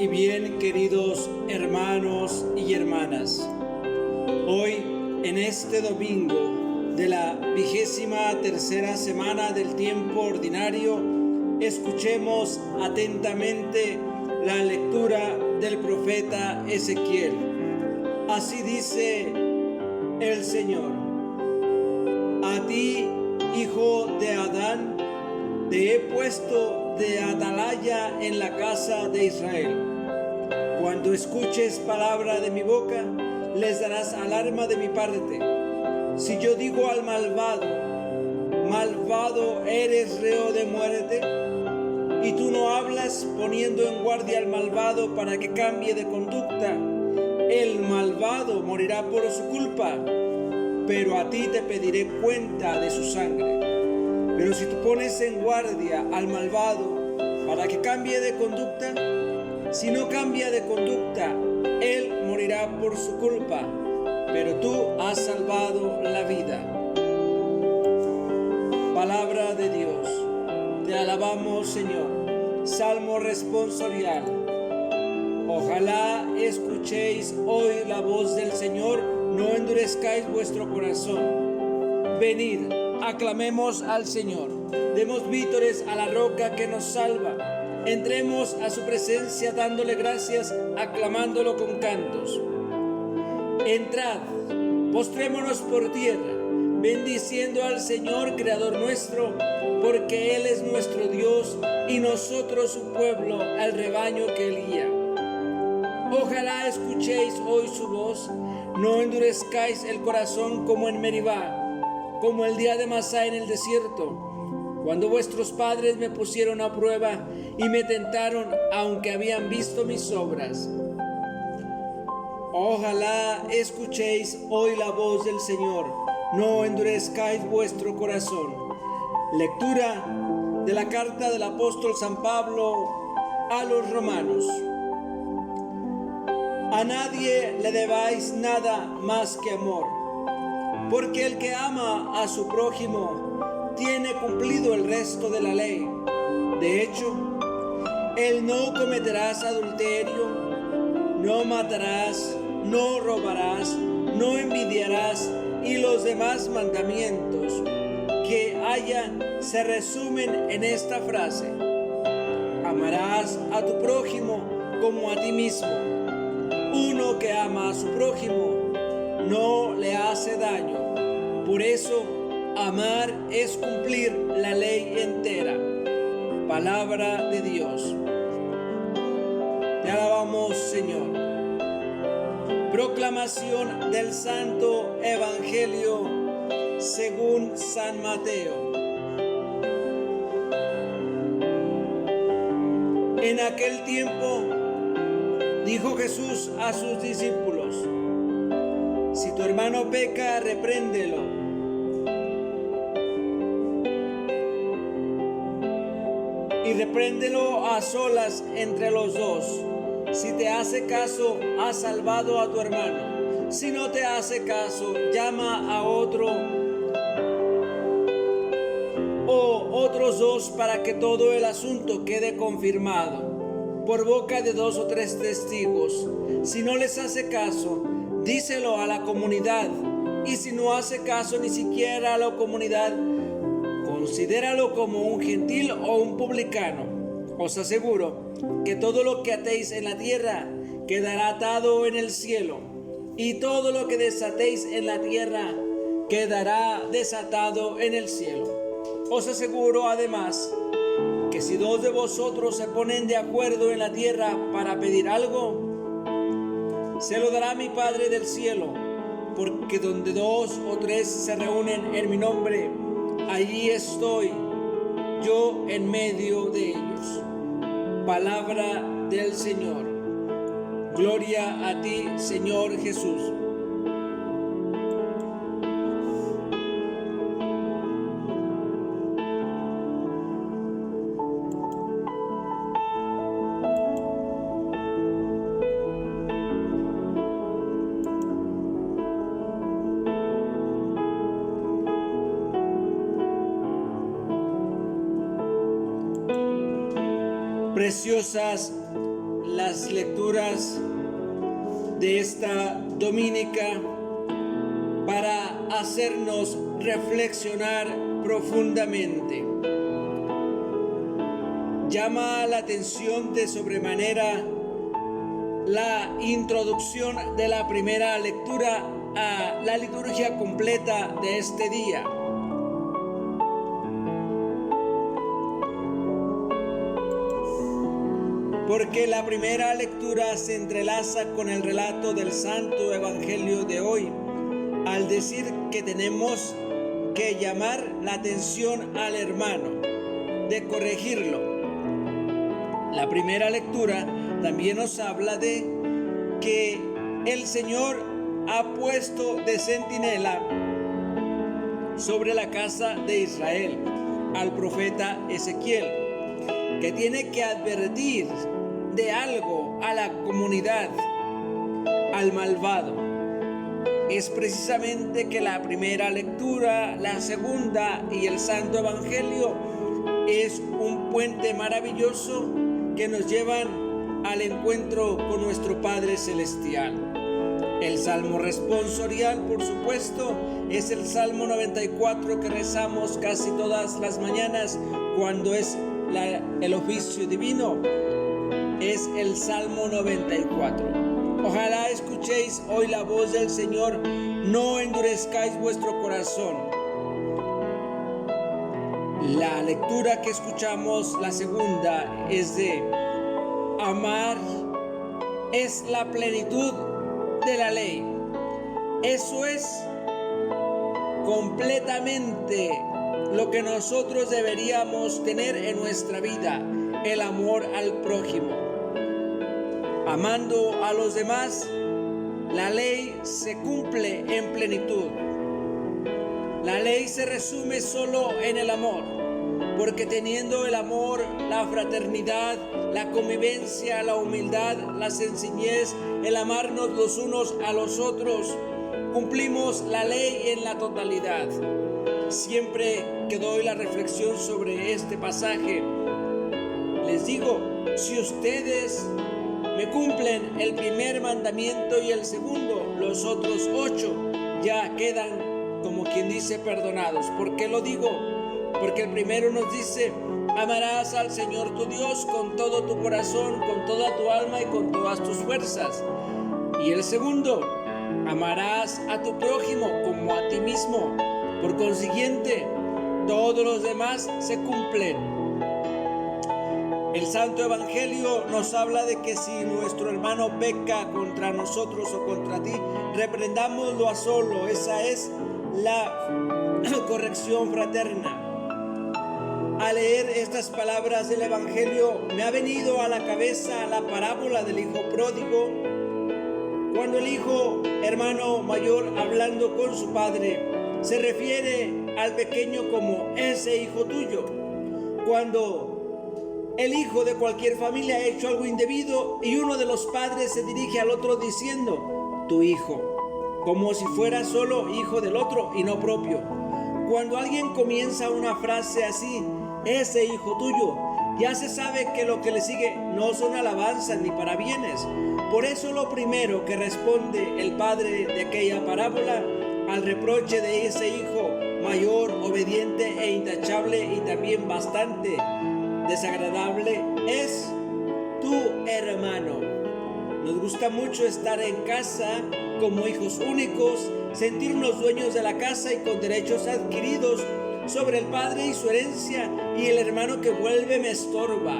y bien, queridos hermanos y hermanas. Hoy, en este domingo de la 23ª semana del tiempo ordinario, escuchemos atentamente la lectura del profeta Ezequiel. Así dice el Señor: a ti, hijo de Adán, te he puesto de atalaya en la casa de Israel. Cuando escuches palabra de mi boca, les darás alarma de mi parte. Si yo digo al malvado, malvado eres reo de muerte, y tú no hablas poniendo en guardia al malvado para que cambie de conducta, el malvado morirá por su culpa, pero a ti te pediré cuenta de su sangre. Pero si tú pones en guardia al malvado para que cambie de conducta, si no cambia de conducta, él morirá por su culpa, pero tú has salvado la vida. Palabra de Dios. Te alabamos, Señor. Salmo responsorial. Ojalá escuchéis hoy la voz del Señor, no endurezcáis vuestro corazón. Venid, aclamemos al Señor, demos vítores a la roca que nos salva, entremos a su presencia dándole gracias, aclamándolo con cantos. Entrad, postrémonos por tierra, bendiciendo al Señor, Creador nuestro, porque Él es nuestro Dios y nosotros su pueblo, el rebaño que Él guía. Ojalá escuchéis hoy su voz, no endurezcáis el corazón como en Meribá, como el día de Masá en el desierto, cuando vuestros padres me pusieron a prueba y me tentaron, aunque habían visto mis obras. Ojalá escuchéis hoy la voz del Señor, no endurezcáis vuestro corazón. Lectura de la carta del apóstol San Pablo a los romanos. A nadie le debáis nada más que amor, porque el que ama a su prójimo tiene cumplido el resto de la ley. De hecho, el no cometerás adulterio, no matarás, no robarás, no envidiarás y los demás mandamientos que haya se resumen en esta frase: amarás a tu prójimo como a ti mismo. Uno que ama a su prójimo no le hace daño. Por eso, amar es cumplir la ley entera. Palabra de Dios. Te alabamos, Señor. Proclamación del Santo Evangelio según San Mateo. En aquel tiempo dijo Jesús a sus discípulos: si tu hermano peca, repréndelo. Y repréndelo a solas entre los dos. Si te hace caso, has salvado a tu hermano. Si no te hace caso, llama a otro o otros dos para que todo el asunto quede confirmado por boca de 2 o 3 testigos. Si no les hace caso, díselo a la comunidad. Y si no hace caso ni siquiera a la comunidad, considéralo como un gentil o un publicano. Os aseguro que todo lo que atéis en la tierra quedará atado en el cielo, y todo lo que desatéis en la tierra quedará desatado en el cielo. Os aseguro además que si 2 de vosotros se ponen de acuerdo en la tierra para pedir algo, se lo dará mi Padre del cielo, porque donde 2 o 3 se reúnen en mi nombre, allí estoy yo en medio de ellos. Palabra del Señor. Gloria a ti, Señor Jesús. Preciosas las lecturas de esta dominica para hacernos reflexionar profundamente. Llama la atención de sobremanera la introducción de la primera lectura a la liturgia completa de este día. Porque la primera lectura se entrelaza con el relato del Santo Evangelio de hoy, al decir que tenemos que llamar la atención al hermano, de corregirlo. La primera lectura también nos habla de que el Señor ha puesto de centinela sobre la casa de Israel al profeta Ezequiel, que tiene que advertir de algo a la comunidad, al malvado. Es precisamente que la primera lectura, la segunda y el Santo Evangelio es un puente maravilloso que nos llevan al encuentro con nuestro Padre Celestial. El Salmo responsorial, por supuesto, es el Salmo 94 que rezamos casi todas las mañanas cuando es el oficio divino. Es el Salmo 94. Ojalá escuchéis hoy la voz del Señor, no endurezcáis vuestro corazón. La lectura que escuchamos, la segunda, es de amar es la plenitud de la ley. Eso es completamente lo que nosotros deberíamos tener en nuestra vida, el amor al prójimo. Amando a los demás, la ley se cumple en plenitud. La ley se resume solo en el amor, porque teniendo el amor, la fraternidad, la convivencia, la humildad, la sencillez, el amarnos los unos a los otros, cumplimos la ley en la totalidad. Siempre que doy la reflexión sobre este pasaje, les digo, si ustedes me cumplen el primer mandamiento y el segundo, los otros 8 ya quedan, como quien dice, perdonados. ¿Por qué lo digo? Porque el primero nos dice, amarás al Señor tu Dios con todo tu corazón, con toda tu alma y con todas tus fuerzas. Y el segundo, amarás a tu prójimo como a ti mismo. Por consiguiente, todos los demás se cumplen. El Santo Evangelio nos habla de que si nuestro hermano peca contra nosotros o contra ti, reprendámoslo a solo. Esa es la corrección fraterna. Al leer estas palabras del Evangelio, me ha venido a la cabeza la parábola del hijo pródigo, cuando el hijo hermano mayor, hablando con su padre, se refiere al pequeño como ese hijo tuyo. Cuando el hijo de cualquier familia ha hecho algo indebido y uno de los padres se dirige al otro diciendo, tu hijo, como si fuera solo hijo del otro y no propio. Cuando alguien comienza una frase así, ese hijo tuyo, ya se sabe que lo que le sigue no son alabanzas ni parabienes. Por eso lo primero que responde el padre de aquella parábola al reproche de ese hijo mayor, obediente e intachable y también bastante desagradable, es tu hermano. Nos gusta mucho estar en casa como hijos únicos, sentirnos dueños de la casa y con derechos adquiridos sobre el padre y su herencia, y el hermano que vuelve me estorba.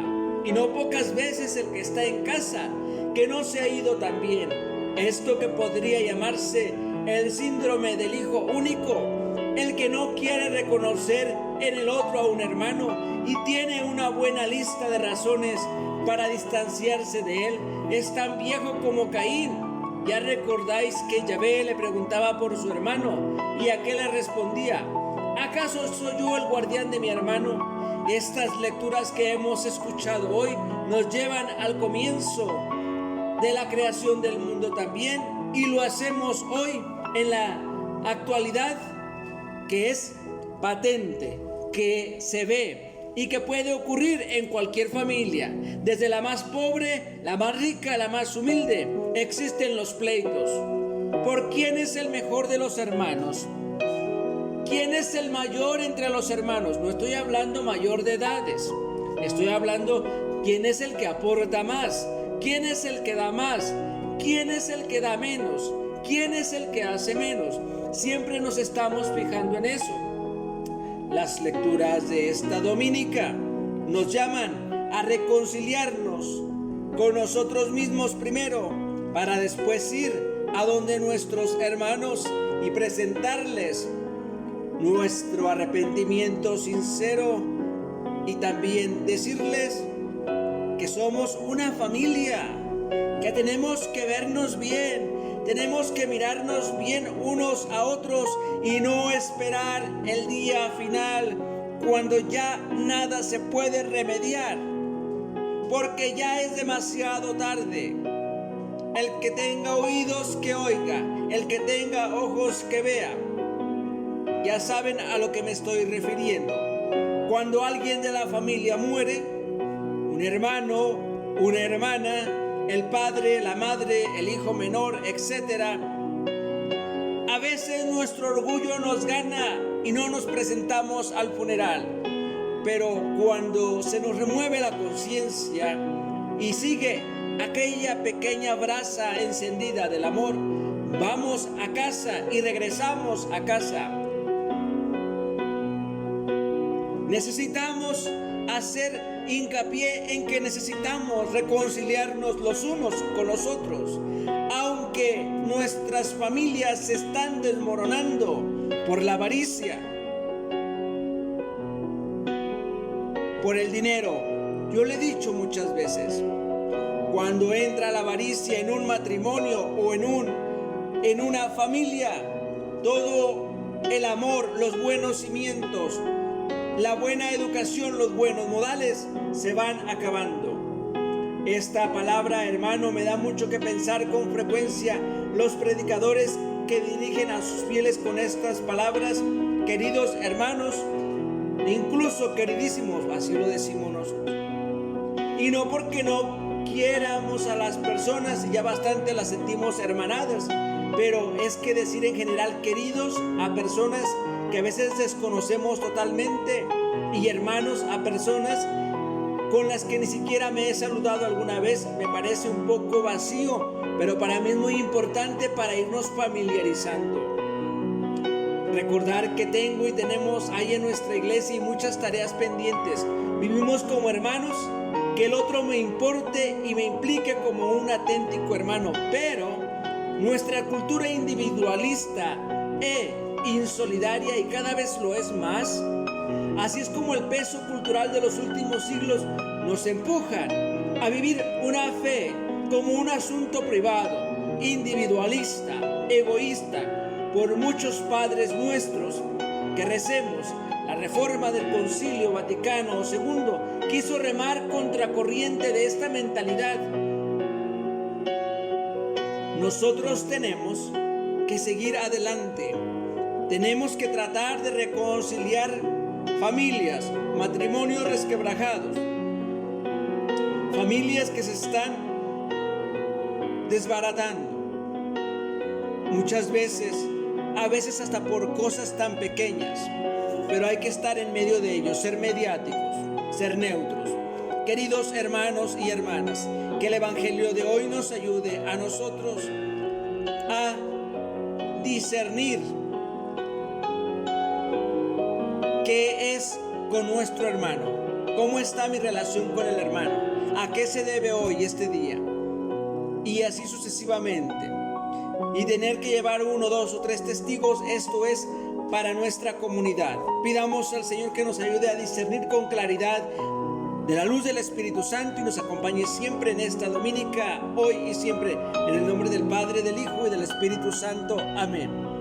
Y no pocas veces el que está en casa, que no se ha ido también. Esto que podría llamarse el síndrome del hijo único, el que no quiere reconocer en el otro a un hermano y tiene una buena lista de razones para distanciarse de él, es tan viejo como Caín. Ya recordáis que Yahvé le preguntaba por su hermano y aquel le respondía, ¿acaso soy yo el guardián de mi hermano? Estas lecturas que hemos escuchado hoy nos llevan al comienzo de la creación del mundo también, y lo hacemos hoy en la actualidad, que es patente, que se ve, y que puede ocurrir en cualquier familia, desde la más pobre, la más rica, la más humilde. Existen los pleitos. ¿Por quién es el mejor de los hermanos? ¿Quién es el mayor entre los hermanos? No estoy hablando mayor de edades. Estoy hablando quién es el que aporta más, quién es el que da más, quién es el que da menos, quién es el que hace menos. Siempre nos estamos fijando en eso. Las lecturas de esta dominica nos llaman a reconciliarnos con nosotros mismos primero, para después ir a donde nuestros hermanos y presentarles nuestro arrepentimiento sincero y también decirles que somos una familia, que tenemos que vernos bien, tenemos que mirarnos bien unos a otros y no esperar el día final cuando ya nada se puede remediar, porque ya es demasiado tarde. El que tenga oídos que oiga, el que tenga ojos que vea. Ya saben a lo que me estoy refiriendo. Cuando alguien de la familia muere, un hermano, una hermana, el padre, la madre, el hijo menor, etc., a veces nuestro orgullo nos gana y no nos presentamos al funeral. Pero cuando se nos remueve la conciencia y sigue aquella pequeña brasa encendida del amor, vamos a casa y regresamos a casa. Necesitamos hacer hincapié en que necesitamos reconciliarnos los unos con los otros, aunque nuestras familias se están desmoronando por la avaricia, por el dinero. Yo le he dicho muchas veces, cuando entra la avaricia en un matrimonio o en una familia, todo el amor, los buenos cimientos, la buena educación, los buenos modales se van acabando. Esta palabra, hermano, me da mucho que pensar. Con frecuencia los predicadores que dirigen a sus fieles con estas palabras: queridos hermanos, incluso queridísimos, así lo decimos nosotros. Y no porque no quieramos a las personas, ya bastante las sentimos hermanadas, pero es que decir en general queridos a personas que a veces desconocemos totalmente, y hermanos a personas con las que ni siquiera me he saludado alguna vez, me parece un poco vacío, pero para mí es muy importante para irnos familiarizando. Recordar que tengo y tenemos ahí en nuestra iglesia y muchas tareas pendientes. Vivimos como hermanos, que el otro me importe y me implique como un auténtico hermano, pero nuestra cultura individualista insolidaria, y cada vez lo es más. Así es como el peso cultural de los últimos siglos nos empuja a vivir una fe como un asunto privado, individualista, egoísta. Por muchos padres nuestros que recemos, la reforma del Concilio Vaticano II quiso remar contracorriente de esta mentalidad. Nosotros tenemos que seguir adelante. Tenemos que tratar de reconciliar familias, matrimonios resquebrajados, familias que se están desbaratando. Muchas veces, a veces hasta por cosas tan pequeñas, pero hay que estar en medio de ellos, ser mediáticos, ser neutros. Queridos hermanos y hermanas, que el Evangelio de hoy nos ayude a nosotros a discernir qué es con nuestro hermano, cómo está mi relación con el hermano, a qué se debe hoy este día, y así sucesivamente. Y tener que llevar 1, 2 o 3 testigos, esto es para nuestra comunidad. Pidamos al Señor que nos ayude a discernir con claridad de la luz del Espíritu Santo y nos acompañe siempre en esta dominica, hoy y siempre, en el nombre del Padre, del Hijo y del Espíritu Santo. Amén.